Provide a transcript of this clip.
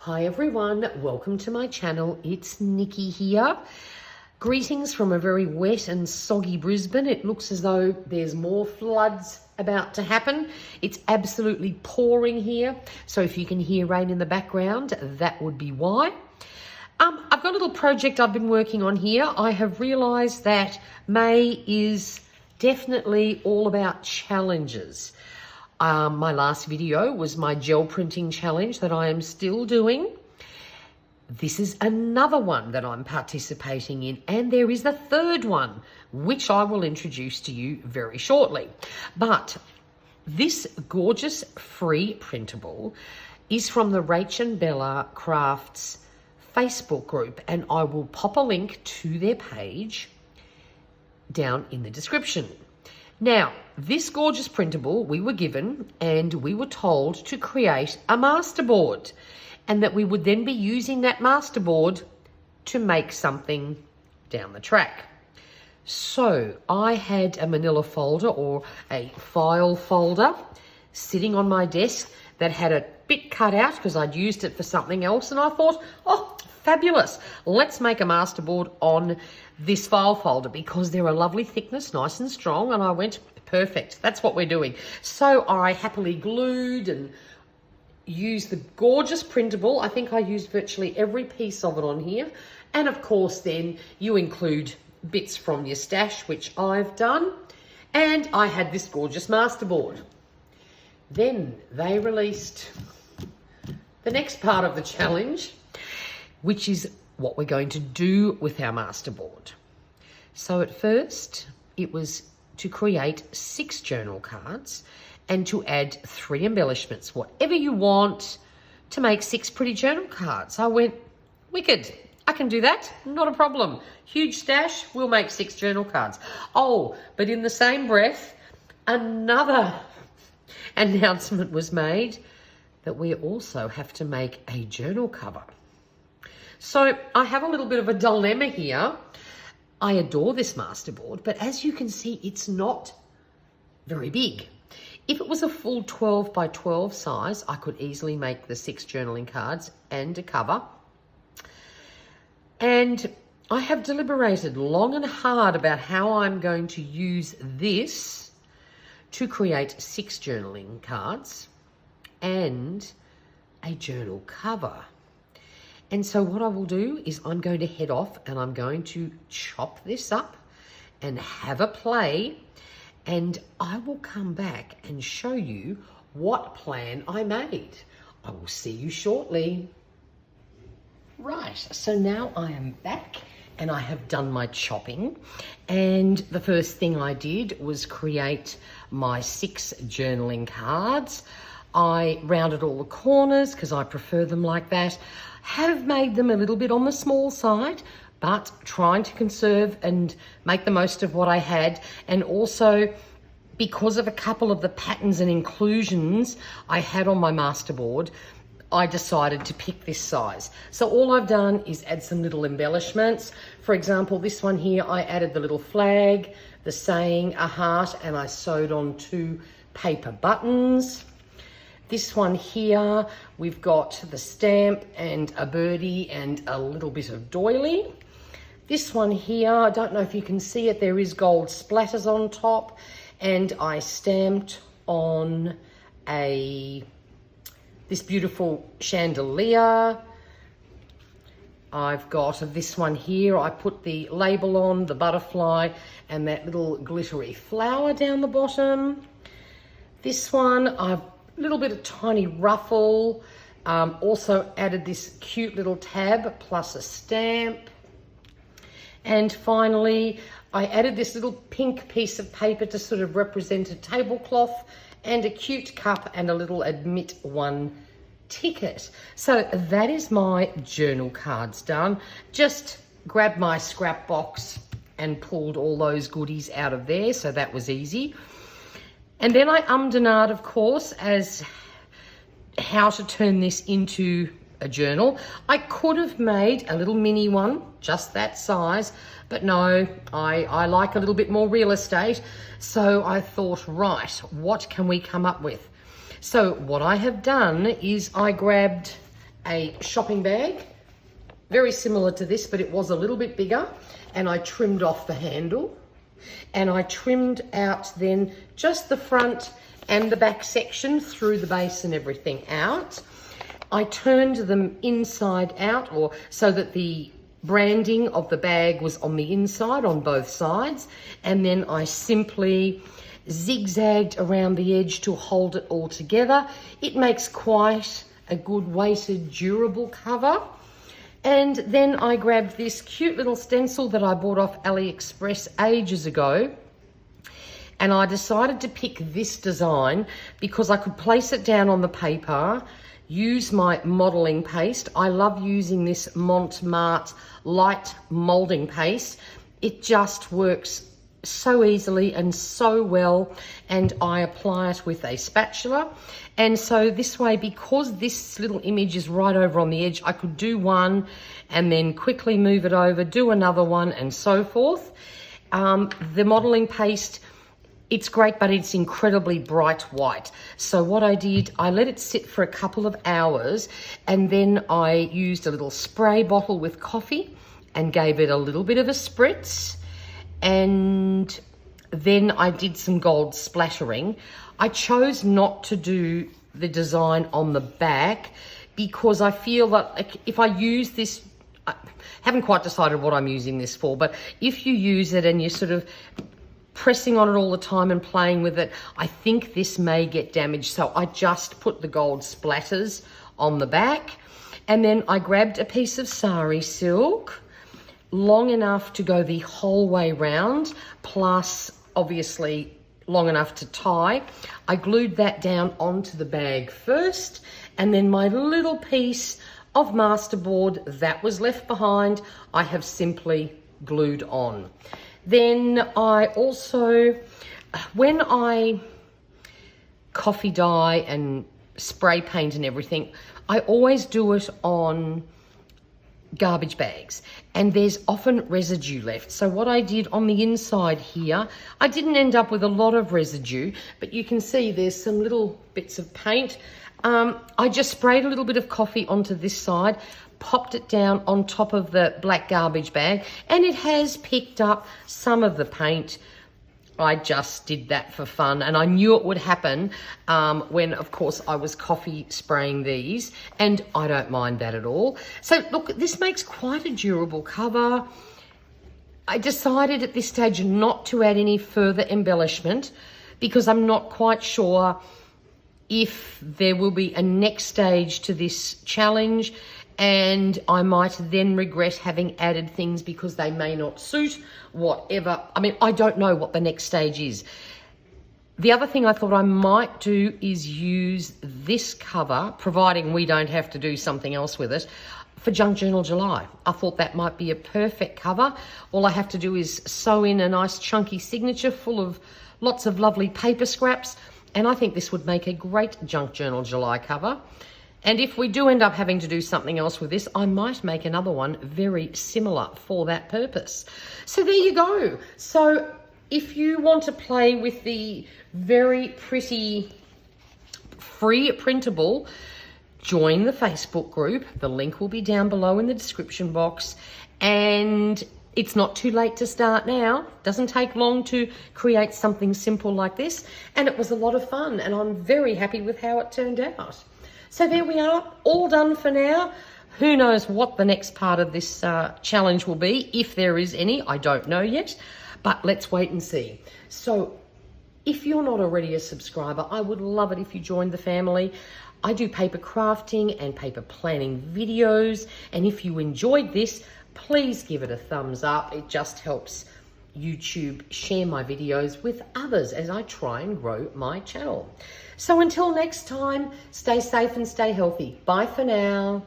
Hi everyone, welcome to my channel. It's Nikki here. Greetings from a very wet and soggy Brisbane. It looks as though there's more floods about to happen. It's absolutely pouring here. So if you can hear rain in the background, that would be why. I've got a little project I've been working on here. I have realised that May is definitely all about challenges. My last video was my gel printing challenge that I am still doing. This is another one that I'm participating in, and there is a third one, which I will introduce to you very shortly. But this gorgeous free printable is from the Rach and Bella Crafts Facebook group, and I will pop a link to their page down in the description. Now, this gorgeous printable we were given, and we were told to create a masterboard, and that we would then be using that masterboard to make something down the track. So I had a manila folder or a file folder sitting on my desk that had a bit cut out because I'd used it for something else, and I thought, oh, fabulous, let's make a masterboard on this file folder because they're a lovely thickness, nice and strong, and I went, perfect, that's what we're doing. So I happily glued and used the gorgeous printable. I think I used virtually every piece of it on here, and of course then you include bits from your stash, which I've done, and I had this gorgeous masterboard. Then they released the next part of the challenge, which is what we're going to do with our masterboard. So at first, it was to create 6 journal cards and to add 3 embellishments, whatever you want, to make 6 pretty journal cards. I went, wicked, I can do that, not a problem. Huge stash, we'll make 6 journal cards. Oh, but in the same breath, another announcement was made that we also have to make a journal cover. So I have a little bit of a dilemma here. I adore this masterboard, but as you can see, it's not very big. If it was a full 12 by 12 size, I could easily make the 6 journaling cards and a cover. And I have deliberated long and hard about how I'm going to use this to create 6 journaling cards and a journal cover. And so what I will do is I'm going to head off and I'm going to chop this up and have a play, and I will come back and show you what plan I made. I will see you shortly. Right, so now I am back and I have done my chopping, and the first thing I did was create my 6 journaling cards. I rounded all the corners because I prefer them like that. Have made them a little bit on the small side, but trying to conserve and make the most of what I had. And also, because of a couple of the patterns and inclusions I had on my masterboard, I decided to pick this size. So all I've done is add some little embellishments. For example, this one here, I added the little flag, the saying, a heart, and I sewed on 2 paper buttons. This one here, we've got the stamp and a birdie and a little bit of doily. This one here, I don't know if you can see it, there is gold splatters on top, and I stamped on this beautiful chandelier. I've got this one here, I put the label on, the butterfly, and that little glittery flower down the bottom. This one, I've little bit of tiny ruffle, also added this cute little tab plus a stamp. And finally, I added this little pink piece of paper to sort of represent a tablecloth, and a cute cup and a little admit one ticket. So that is my journal cards done. Just grabbed my scrap box and pulled all those goodies out of there, so that was easy. And then I ummed and ahed, of course, as how to turn this into a journal. I could have made a little mini one, just that size, but no, I like a little bit more real estate. So I thought, right, what can we come up with? So what I have done is I grabbed a shopping bag, very similar to this, but it was a little bit bigger, and I trimmed off the handle, and I trimmed out then just the front and the back section through the base and everything out. I turned them inside out, or so that the branding of the bag was on the inside on both sides, and then I simply zigzagged around the edge to hold it all together. It makes quite a good weighted, durable cover. And then I grabbed this cute little stencil that I bought off AliExpress ages ago, and I decided to pick this design because I could place it down on the paper, use my modeling paste. I love using this Montmartre light molding paste. It just works so easily and so well, and I apply it with a spatula. And so this way, because this little image is right over on the edge, I could do one and then quickly move it over, do another one, and so forth. The modeling paste, it's great, but it's incredibly bright white. So what I did, I let it sit for a couple of hours, and then I used a little spray bottle with coffee and gave it a little bit of a spritz. And then I did some gold splattering. I chose not to do the design on the back because I feel that if I use this, I haven't quite decided what I'm using this for, but if you use it and you're sort of pressing on it all the time and playing with it, I think this may get damaged. So I just put the gold splatters on the back, and then I grabbed a piece of sari silk, long enough to go the whole way round, plus obviously long enough to tie. I glued that down onto the bag first, and then my little piece of masterboard that was left behind, I have simply glued on. Then I also, when I coffee dye and spray paint and everything, I always do it on garbage bags, and there's often residue left. So what I did on the inside here, I didn't end up with a lot of residue, but you can see there's some little bits of paint. I just sprayed a little bit of coffee onto this side, popped it down on top of the black garbage bag, and it has picked up some of the paint. I just did that for fun, and I knew it would happen when, of course, I was coffee spraying these, and I don't mind that at all. So look, this makes quite a durable cover. I decided at this stage not to add any further embellishment because I'm not quite sure if there will be a next stage to this challenge, and I might then regret having added things because they may not suit, whatever. I mean, I don't know what the next stage is. The other thing I thought I might do is use this cover, providing we don't have to do something else with it, for Junk Journal July. I thought that might be a perfect cover. All I have to do is sew in a nice chunky signature full of lots of lovely paper scraps, and I think this would make a great Junk Journal July cover. And if we do end up having to do something else with this, I might make another one very similar for that purpose. So there you go. So if you want to play with the very pretty free printable, join the Facebook group. The link will be down below in the description box. And it's not too late to start now. Doesn't take long to create something simple like this. And it was a lot of fun, and I'm very happy with how it turned out. So there we are, all done for now. Who knows what the next part of this challenge will be, if there is any, I don't know yet, but let's wait and see. So if you're not already a subscriber, I would love it if you joined the family. I do paper crafting and paper planning videos, and if you enjoyed this, please give it a thumbs up. It just helps YouTube share my videos with others as I try and grow my channel. So until next time, stay safe and stay healthy. Bye for now.